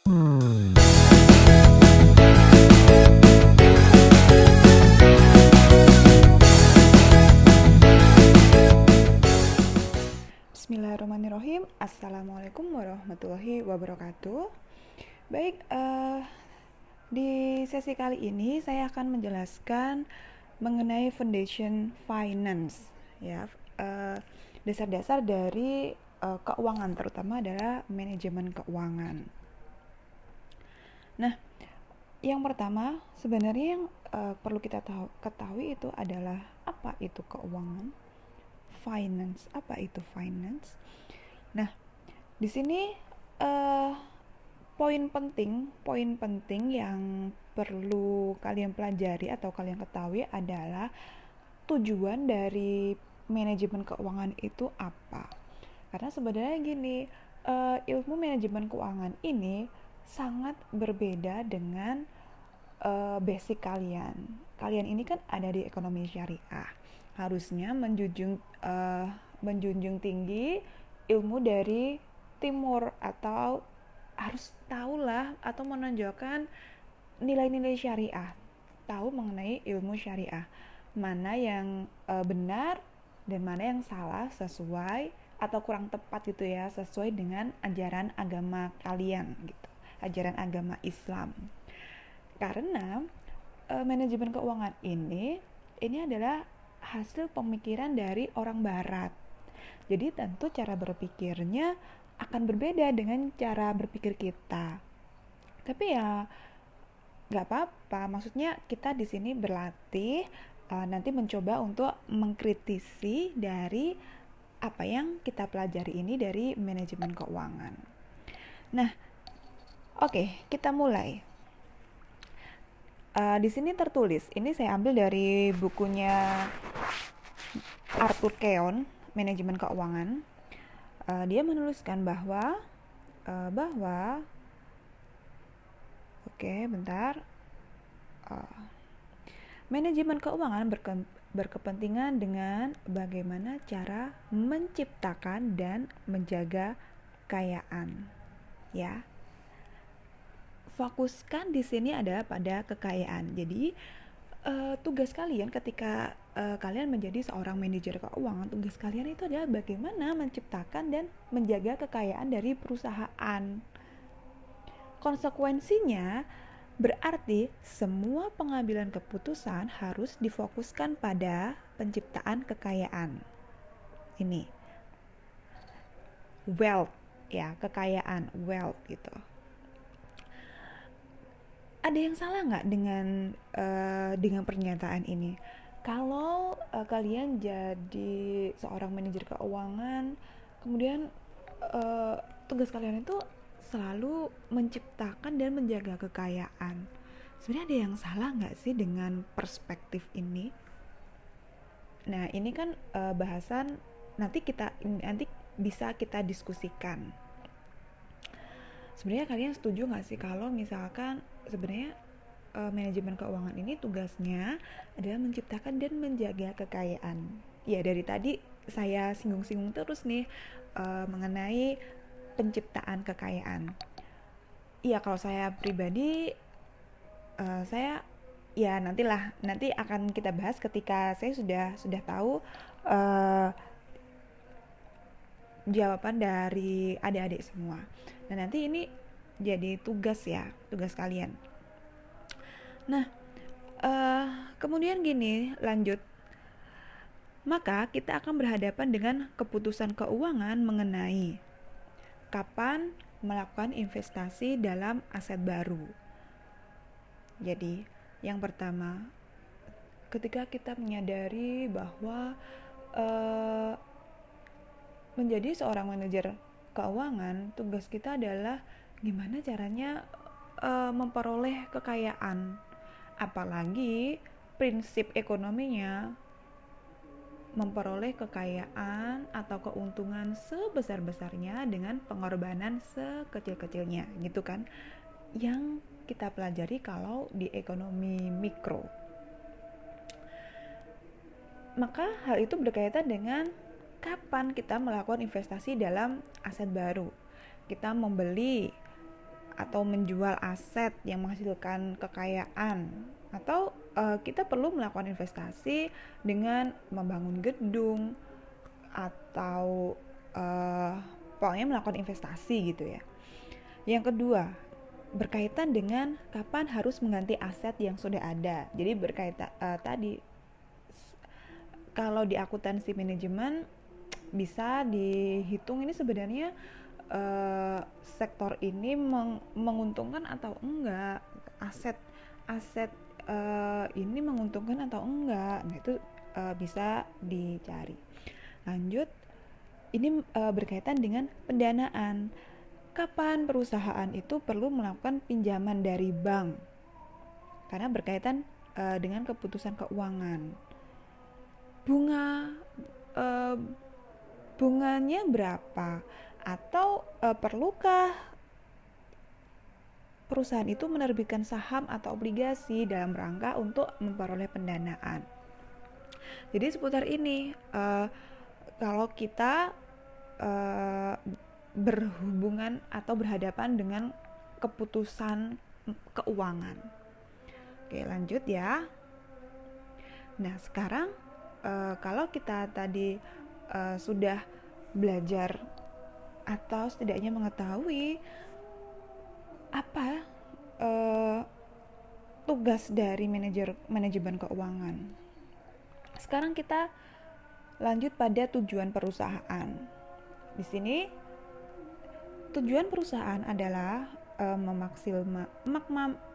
Bismillahirrahmanirrahim. Assalamualaikum warahmatullahi wabarakatuh. Baik, di sesi kali ini saya akan menjelaskan mengenai foundation finance, ya, dasar-dasar dari keuangan, terutama adalah manajemen keuangan. Nah, yang pertama sebenarnya yang perlu kita ketahui itu adalah apa itu keuangan, finance. Apa itu finance? Nah, di sini poin penting yang perlu kalian pelajari atau kalian ketahui adalah tujuan dari manajemen keuangan itu apa. Karena sebenarnya gini, ilmu manajemen keuangan ini sangat berbeda dengan basic kalian. Kalian ini kan ada di ekonomi syariah, harusnya menjunjung tinggi ilmu dari timur, atau harus tahulah atau menonjolkan nilai-nilai syariah, tahu mengenai ilmu syariah, mana yang benar dan mana yang salah, sesuai atau kurang tepat gitu ya, sesuai dengan ajaran agama kalian gitu, ajaran agama Islam. Karena manajemen keuangan ini adalah hasil pemikiran dari orang barat. Jadi tentu cara berpikirnya akan berbeda dengan cara berpikir kita. Tapi ya nggak apa-apa, maksudnya kita di sini berlatih nanti mencoba untuk mengkritisi dari apa yang kita pelajari ini dari manajemen keuangan. Nah, oke, kita mulai. Di sini tertulis, ini saya ambil dari bukunya Arthur Keon, Manajemen Keuangan. Dia menuliskan bahwa oke, bentar. Manajemen keuangan berkepentingan dengan bagaimana cara menciptakan dan menjaga kekayaan. Ya. Fokuskan di sini adalah pada kekayaan. Jadi tugas kalian ketika kalian menjadi seorang manajer keuangan, tugas kalian itu adalah bagaimana menciptakan dan menjaga kekayaan dari perusahaan. Konsekuensinya berarti semua pengambilan keputusan harus difokuskan pada penciptaan kekayaan. Ini wealth, ya, kekayaan, wealth gitu. Ada yang salah nggak dengan pernyataan ini? Kalau kalian jadi seorang manajer keuangan, kemudian tugas kalian itu selalu menciptakan dan menjaga kekayaan, sebenarnya ada yang salah nggak sih dengan perspektif ini? Nah, ini kan bahasan nanti bisa kita diskusikan. Sebenarnya kalian setuju nggak sih kalau misalkan sebenarnya manajemen keuangan ini tugasnya adalah menciptakan dan menjaga kekayaan? Ya, dari tadi saya singgung-singgung terus nih mengenai penciptaan kekayaan. Iya, kalau saya pribadi, saya ya nanti akan kita bahas ketika saya sudah tahu jawaban dari adik-adik semua. Nah, nanti ini jadi tugas kalian. Nah, kemudian gini, lanjut. Maka kita akan berhadapan dengan keputusan keuangan mengenai kapan melakukan investasi dalam aset baru. Jadi, yang pertama, ketika kita menyadari bahwa menjadi seorang manajer keuangan, tugas kita adalah gimana caranya memperoleh kekayaan. Apalagi prinsip ekonominya memperoleh kekayaan atau keuntungan sebesar-besarnya dengan pengorbanan sekecil-kecilnya, gitu kan, yang kita pelajari kalau di ekonomi mikro. Maka hal itu berkaitan dengan kapan kita melakukan investasi dalam aset baru. Kita membeli atau menjual aset yang menghasilkan kekayaan, atau kita perlu melakukan investasi dengan membangun gedung atau pokoknya melakukan investasi gitu ya. Yang kedua, berkaitan dengan kapan harus mengganti aset yang sudah ada. Jadi berkaitan tadi, kalau di akuntansi manajemen bisa dihitung ini sebenarnya sektor ini menguntungkan atau enggak, aset ini menguntungkan atau enggak. Nah itu bisa dicari. Lanjut, ini berkaitan dengan pendanaan. Kapan perusahaan itu perlu melakukan pinjaman dari bank? Karena berkaitan dengan keputusan keuangan. Bunganya berapa? Atau perlukah perusahaan itu menerbitkan saham atau obligasi dalam rangka untuk memperoleh pendanaan? Jadi seputar ini, kalau kita berhubungan atau berhadapan dengan keputusan keuangan. Oke, lanjut ya. Nah, sekarang kalau kita tadi sudah belajar atau setidaknya mengetahui apa tugas dari manajemen keuangan. Sekarang kita lanjut pada tujuan perusahaan. Di sini tujuan perusahaan adalah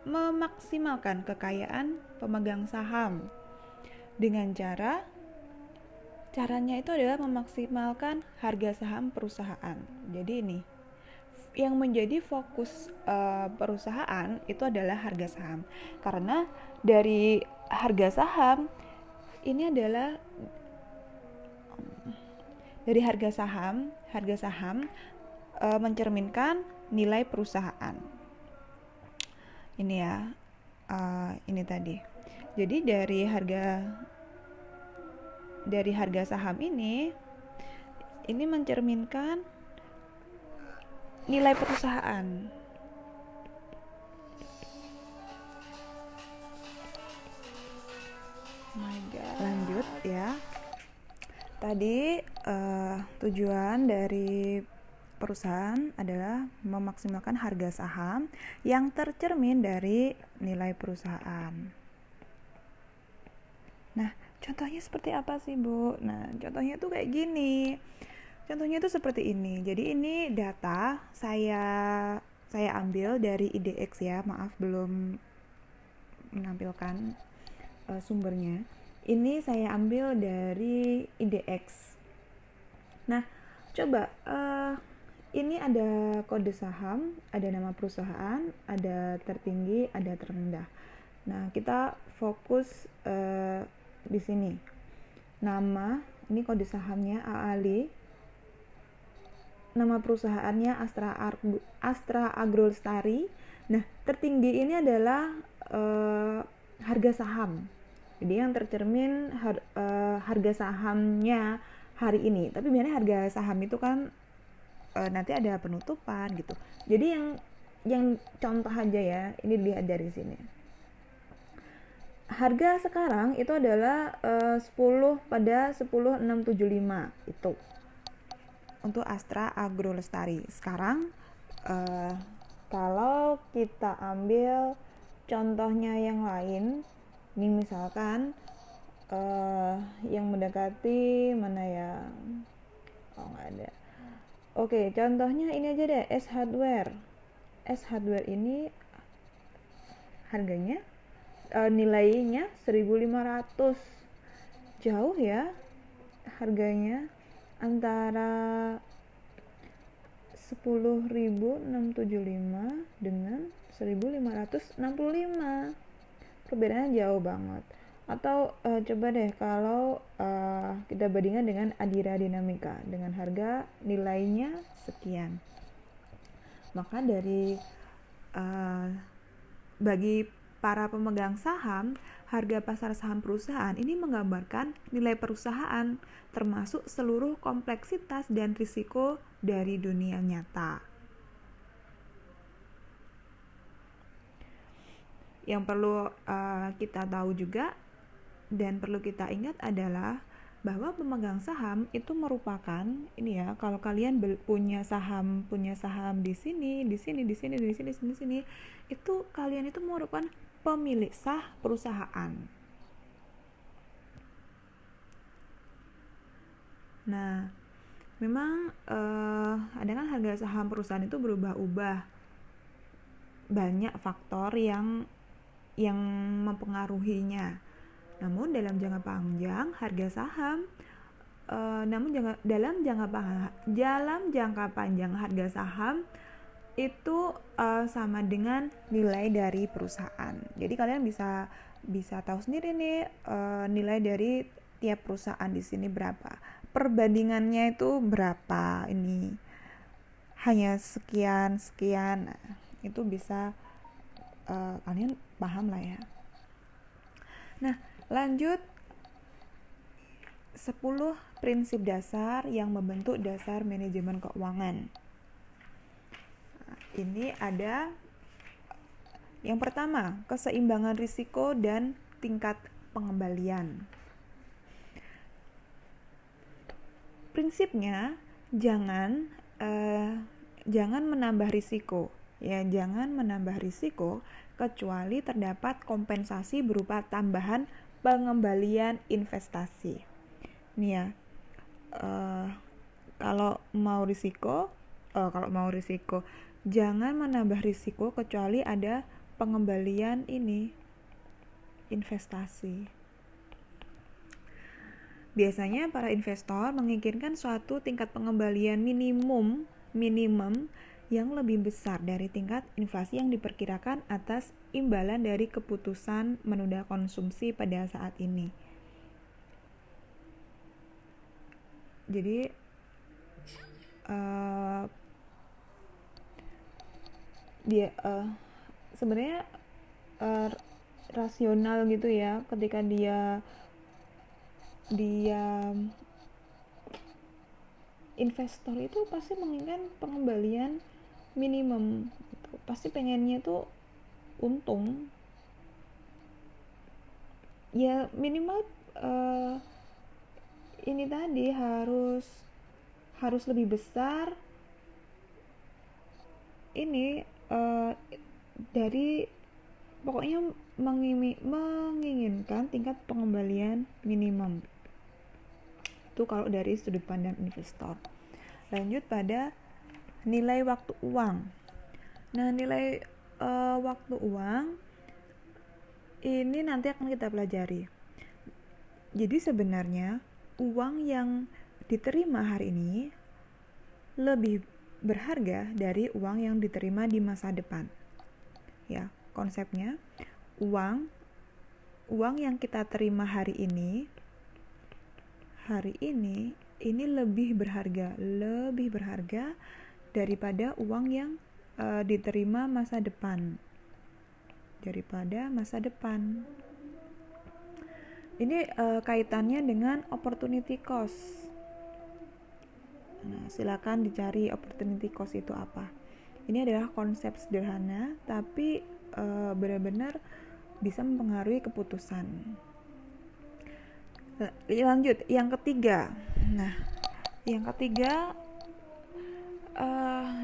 memaksimalkan kekayaan pemegang saham dengan caranya itu adalah memaksimalkan harga saham perusahaan. Jadi ini yang menjadi fokus perusahaan itu adalah harga saham, karena dari harga saham ini adalah dari harga saham mencerminkan nilai perusahaan. Ini ya, ini tadi. Jadi dari harga saham ini mencerminkan nilai perusahaan. My God. Lanjut ya. Tadi tujuan dari perusahaan adalah memaksimalkan harga saham yang tercermin dari nilai perusahaan. Nah, contohnya seperti apa sih, Bu? Nah, contohnya tuh kayak gini. Contohnya tuh seperti ini. Jadi ini data saya ambil dari IDX ya. Maaf belum menampilkan sumbernya. Ini saya ambil dari IDX. Nah, coba ini ada kode saham, ada nama perusahaan, ada tertinggi, ada terendah. Nah, kita fokus di sini. Nama, ini kode sahamnya AALI. Nama perusahaannya Astra Agrolestari. Nah, tertinggi ini adalah harga saham. Jadi yang tercermin harga sahamnya hari ini. Tapi biasanya harga saham itu kan nanti ada penutupan gitu. Jadi yang contoh aja ya, ini dilihat dari sini. Harga sekarang itu adalah 10 pada 10.675 itu untuk Astra Agrolestari. Sekarang kalau kita ambil contohnya yang lain, ini misalkan yang mendekati mana ya? Oh, nggak ada. Oke, contohnya ini aja deh, S Hardware. S Hardware ini harganya nilainya 1.500. Jauh ya harganya, antara 10.675 dengan 1.565. Perbedaannya jauh banget. Atau coba deh kalau kita bandingkan dengan Adira Dinamika dengan harga nilainya sekian. Maka dari bagi para pemegang saham, harga pasar saham perusahaan ini menggambarkan nilai perusahaan termasuk seluruh kompleksitas dan risiko dari dunia nyata. Yang perlu kita tahu juga dan perlu kita ingat adalah bahwa pemegang saham itu merupakan ini ya, kalau kalian punya saham di sini, di sini, itu kalian itu merupakan pemilik sah perusahaan. Nah, memang ada kan harga saham perusahaan itu berubah-ubah, banyak faktor yang mempengaruhinya. Namun dalam jangka panjang harga saham dalam jangka panjang harga saham itu sama dengan nilai dari perusahaan. Jadi kalian bisa tahu sendiri nih nilai dari tiap perusahaan di sini berapa. Perbandingannya itu berapa ini. Hanya sekian. Nah, itu bisa kalian paham lah ya. Nah, lanjut 10 prinsip dasar yang membentuk dasar manajemen keuangan. Nah, ini ada yang pertama, keseimbangan risiko dan tingkat pengembalian. Prinsipnya jangan menambah risiko. Ya, jangan menambah risiko kecuali terdapat kompensasi berupa tambahan pengembalian investasi. Nih ya, kalau mau risiko, jangan menambah risiko kecuali ada pengembalian investasi. Biasanya para investor menginginkan suatu tingkat pengembalian minimum yang lebih besar dari tingkat inflasi yang diperkirakan atas imbalan dari keputusan menunda konsumsi pada saat ini. Jadi sebenarnya rasional gitu ya, ketika dia investor itu pasti menginginkan pengembalian minimum gitu. Pasti pengennya tuh untung ya, minimal ini tadi harus lebih besar ini dari, pokoknya menginginkan tingkat pengembalian minimum. Itu kalau dari sudut pandang investor. Lanjut pada nilai waktu uang. Nah, nilai waktu uang ini nanti akan kita pelajari. Jadi sebenarnya uang yang diterima hari ini lebih berharga dari uang yang diterima di masa depan. Ya, konsepnya uang yang kita terima hari ini ini lebih berharga daripada uang yang diterima daripada masa depan. Ini kaitannya dengan opportunity cost. Nah, silakan dicari opportunity cost itu apa. Ini adalah konsep sederhana tapi benar-benar bisa mempengaruhi keputusan. Lanjut, yang ketiga. Nah, yang ketiga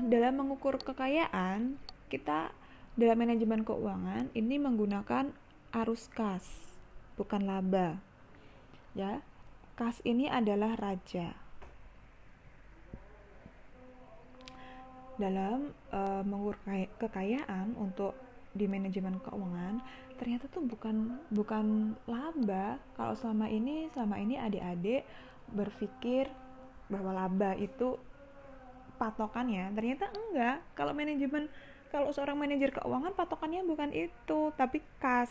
dalam mengukur kekayaan, kita dalam manajemen keuangan ini menggunakan arus kas, bukan laba. Ya, kas ini adalah raja. Dalam mengukur kekayaan untuk di manajemen keuangan, ternyata tuh bukan laba. Kalau selama ini adik-adik berpikir bahwa laba itu patokannya, ternyata enggak. Kalau seorang manajer keuangan patokannya bukan itu, tapi kas.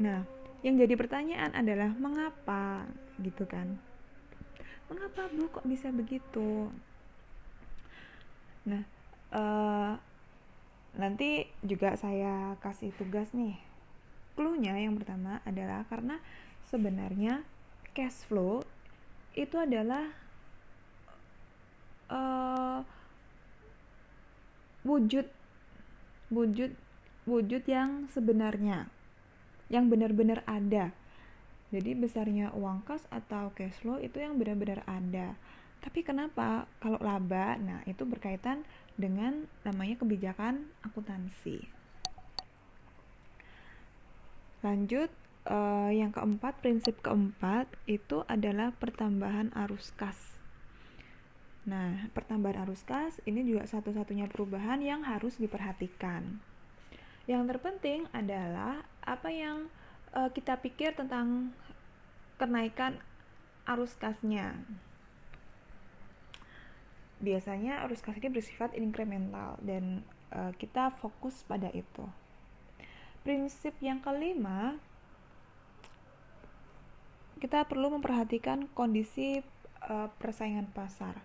Nah, yang jadi pertanyaan adalah mengapa gitu kan? Mengapa Bu kok bisa begitu? Nah, nanti juga saya kasih tugas nih. Clue-nya yang pertama adalah karena sebenarnya cash flow itu adalah wujud wujud yang sebenarnya, yang benar-benar ada. Jadi besarnya uang kas atau cash flow itu yang benar-benar ada. Tapi kenapa kalau laba? Nah, itu berkaitan dengan namanya kebijakan akuntansi. Lanjut, yang keempat, prinsip keempat itu adalah pertambahan arus kas. Nah, pertambahan arus kas ini juga satu-satunya perubahan yang harus diperhatikan. Yang terpenting adalah apa yang kita pikir tentang kenaikan arus kasnya. Biasanya arus kas ini bersifat inkremental dan kita fokus pada itu. Prinsip yang kelima, kita perlu memperhatikan kondisi persaingan pasar.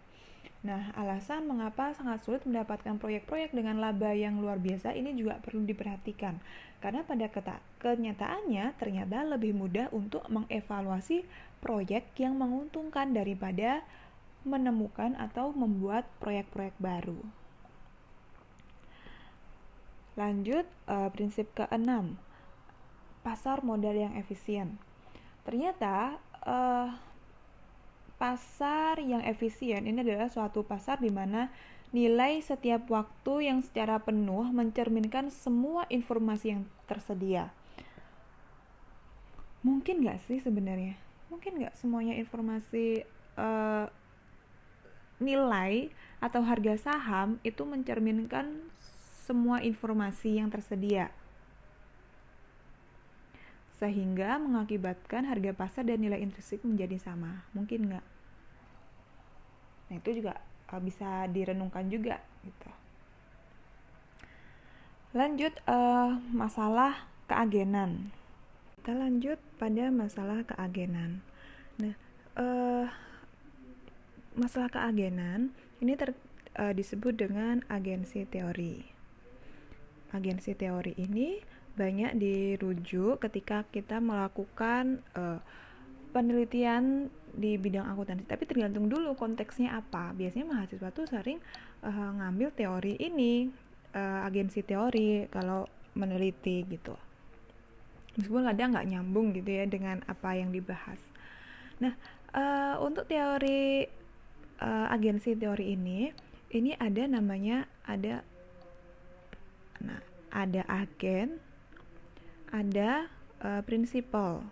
Nah, alasan mengapa sangat sulit mendapatkan proyek-proyek dengan laba yang luar biasa ini juga perlu diperhatikan. Karena pada kenyataannya ternyata lebih mudah untuk mengevaluasi proyek yang menguntungkan daripada menemukan atau membuat proyek-proyek baru. Lanjut, prinsip keenam, pasar modal yang efisien. Ternyata pasar yang efisien ini adalah suatu pasar di mana nilai setiap waktu yang secara penuh mencerminkan semua informasi yang tersedia. Mungkin nggak sih sebenarnya? Mungkin nggak semuanya informasi nilai atau harga saham itu mencerminkan semua informasi yang tersedia, sehingga mengakibatkan harga pasar dan nilai intrinsik menjadi sama. Mungkin nggak? Nah, itu juga bisa direnungkan juga gitu. Lanjut, masalah keagenan. Kita lanjut pada masalah keagenan. Nah, masalah keagenan ini disebut dengan agensi teori. Agensi teori ini banyak dirujuk ketika kita melakukan penelitian di bidang akuntansi. Tapi tergantung dulu konteksnya apa. Biasanya mahasiswa tuh sering ngambil teori ini, agensi teori kalau meneliti gitu. Meskipun kadang nggak nyambung gitu ya dengan apa yang dibahas. Nah, untuk teori agensi teori ini ada namanya ada agen, ada prinsipal.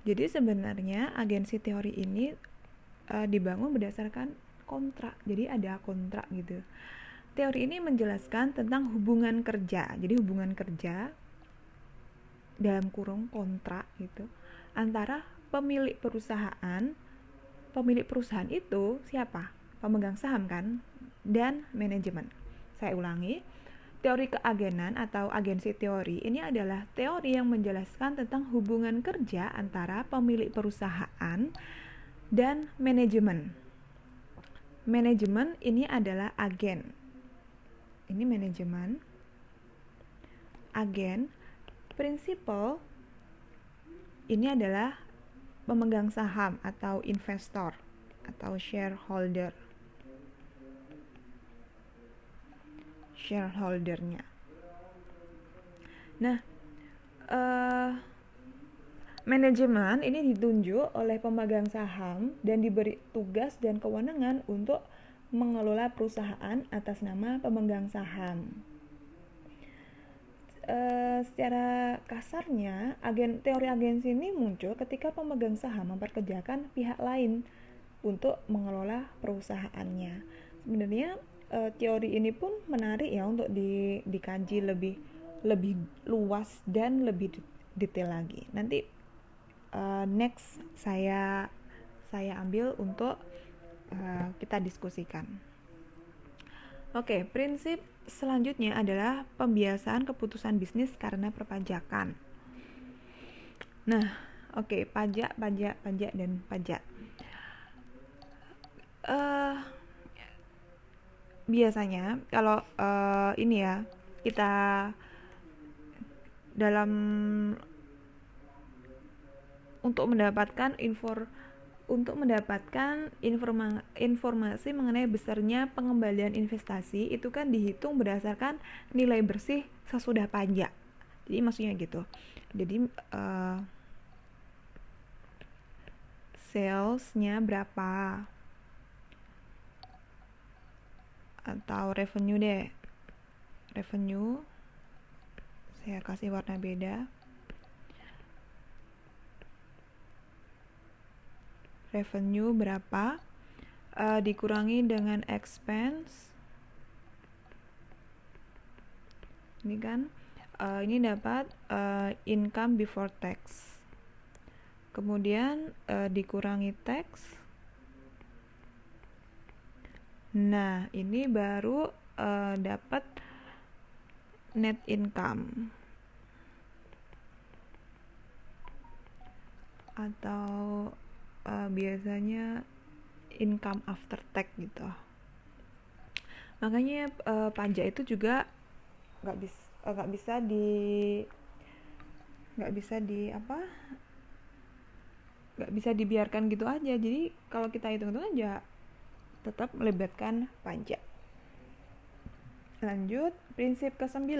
Jadi sebenarnya agensi teori ini dibangun berdasarkan kontrak. Jadi ada kontrak gitu. Teori ini menjelaskan tentang hubungan kerja. Jadi hubungan kerja dalam kurung kontrak gitu antara pemilik perusahaan. Pemilik perusahaan itu siapa? Pemegang saham kan? Dan manajemen. Saya ulangi. Teori keagenan atau agensi teori ini adalah teori yang menjelaskan tentang hubungan kerja antara pemilik perusahaan dan manajemen. Manajemen ini adalah agen. Ini manajemen. Agen. Prinsipal ini adalah pemegang saham atau investor atau shareholdernya. Nah, manajemen ini ditunjuk oleh pemegang saham dan diberi tugas dan kewenangan untuk mengelola perusahaan atas nama pemegang saham. Secara kasarnya, teori agensi ini muncul ketika pemegang saham memperkerjakan pihak lain untuk mengelola perusahaannya. Sebenarnya teori ini pun menarik ya untuk dikaji lebih luas dan lebih detail lagi. Nanti next saya ambil untuk kita diskusikan. Oke, prinsip selanjutnya adalah pembiasaan keputusan bisnis karena perpajakan. Nah, oke, pajak dan pajak. Biasanya kalau ini ya, kita untuk mendapatkan untuk mendapatkan informasi mengenai besarnya pengembalian investasi itu kan dihitung berdasarkan nilai bersih sesudah pajak. Jadi maksudnya gitu. Jadi salesnya berapa, atau revenue deh. Revenue saya kasih warna beda. Revenue berapa dikurangi dengan expense. Ini kan ini dapat income before tax. Kemudian dikurangi tax. Nah, ini baru dapat net income atau biasanya income after tax gitu. Makanya pajak itu juga nggak bisa dibiarkan gitu aja. Jadi kalau kita hitung aja tetap melibatkan pajak. Lanjut, prinsip ke-9,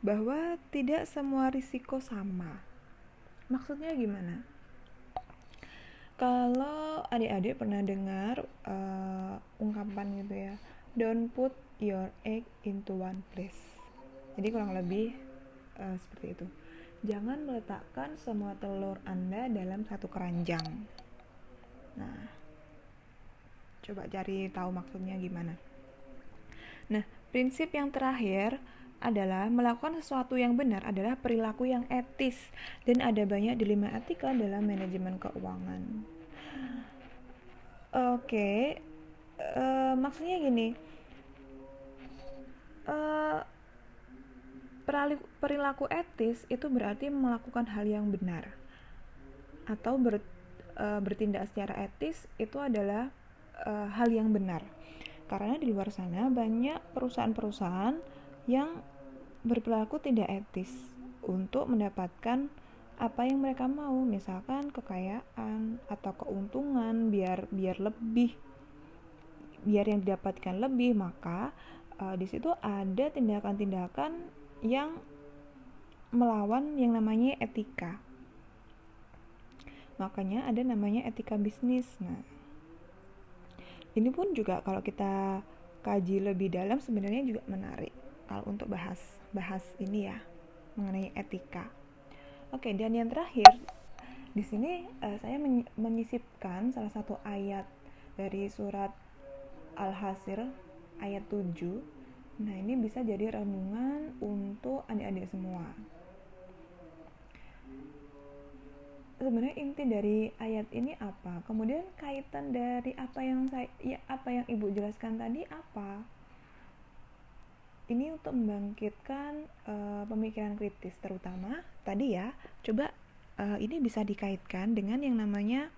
bahwa tidak semua risiko sama. Maksudnya gimana? Kalau adik-adik pernah dengar ungkapan gitu ya, don't put your egg into one place. Jadi kurang lebih seperti itu. Jangan meletakkan semua telur Anda dalam satu keranjang. Nah, coba cari tahu maksudnya gimana. Nah, prinsip yang terakhir adalah melakukan sesuatu yang benar adalah perilaku yang etis, dan ada banyak dilema etika dalam manajemen keuangan. Oke, maksudnya gini, perilaku etis itu berarti melakukan hal yang benar atau bertindak secara etis itu adalah hal yang benar. Karena di luar sana banyak perusahaan-perusahaan yang berperilaku tidak etis untuk mendapatkan apa yang mereka mau, misalkan kekayaan atau keuntungan, biar yang didapatkan lebih, maka di situ ada tindakan-tindakan yang melawan yang namanya etika. Makanya ada namanya etika bisnis. Nah, ini pun juga kalau kita kaji lebih dalam sebenarnya juga menarik kalau untuk bahas ini ya mengenai etika. Oke, dan yang terakhir di sini saya menyisipkan salah satu ayat dari surat Al-Hasr ayat 7. Nah, ini bisa jadi renungan untuk adik-adik semua. Sebenarnya inti dari ayat ini apa? Kemudian kaitan dari apa yang Ibu jelaskan tadi apa? Ini untuk membangkitkan pemikiran kritis, terutama tadi ya. Coba ini bisa dikaitkan dengan yang namanya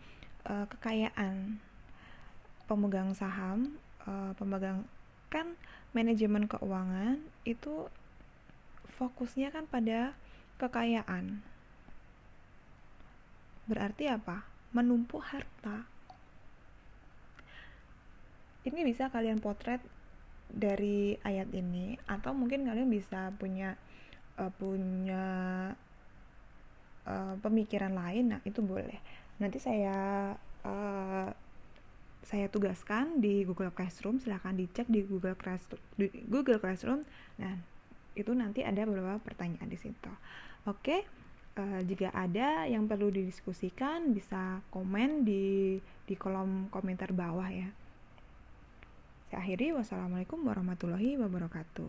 kekayaan. Pemegang saham, pemegang kan manajemen keuangan itu fokusnya kan pada kekayaan. Berarti apa? Menumpuk harta. Ini bisa kalian potret dari ayat ini, atau mungkin kalian bisa punya pemikiran lain. Nah, itu boleh. Nanti saya tugaskan di Google Classroom. Silahkan dicek di Google Classroom. Nah, itu nanti ada beberapa pertanyaan di situ. Oke. Jika ada yang perlu didiskusikan, bisa komen di kolom komentar bawah ya. Saya akhiri, wassalamualaikum warahmatullahi wabarakatuh.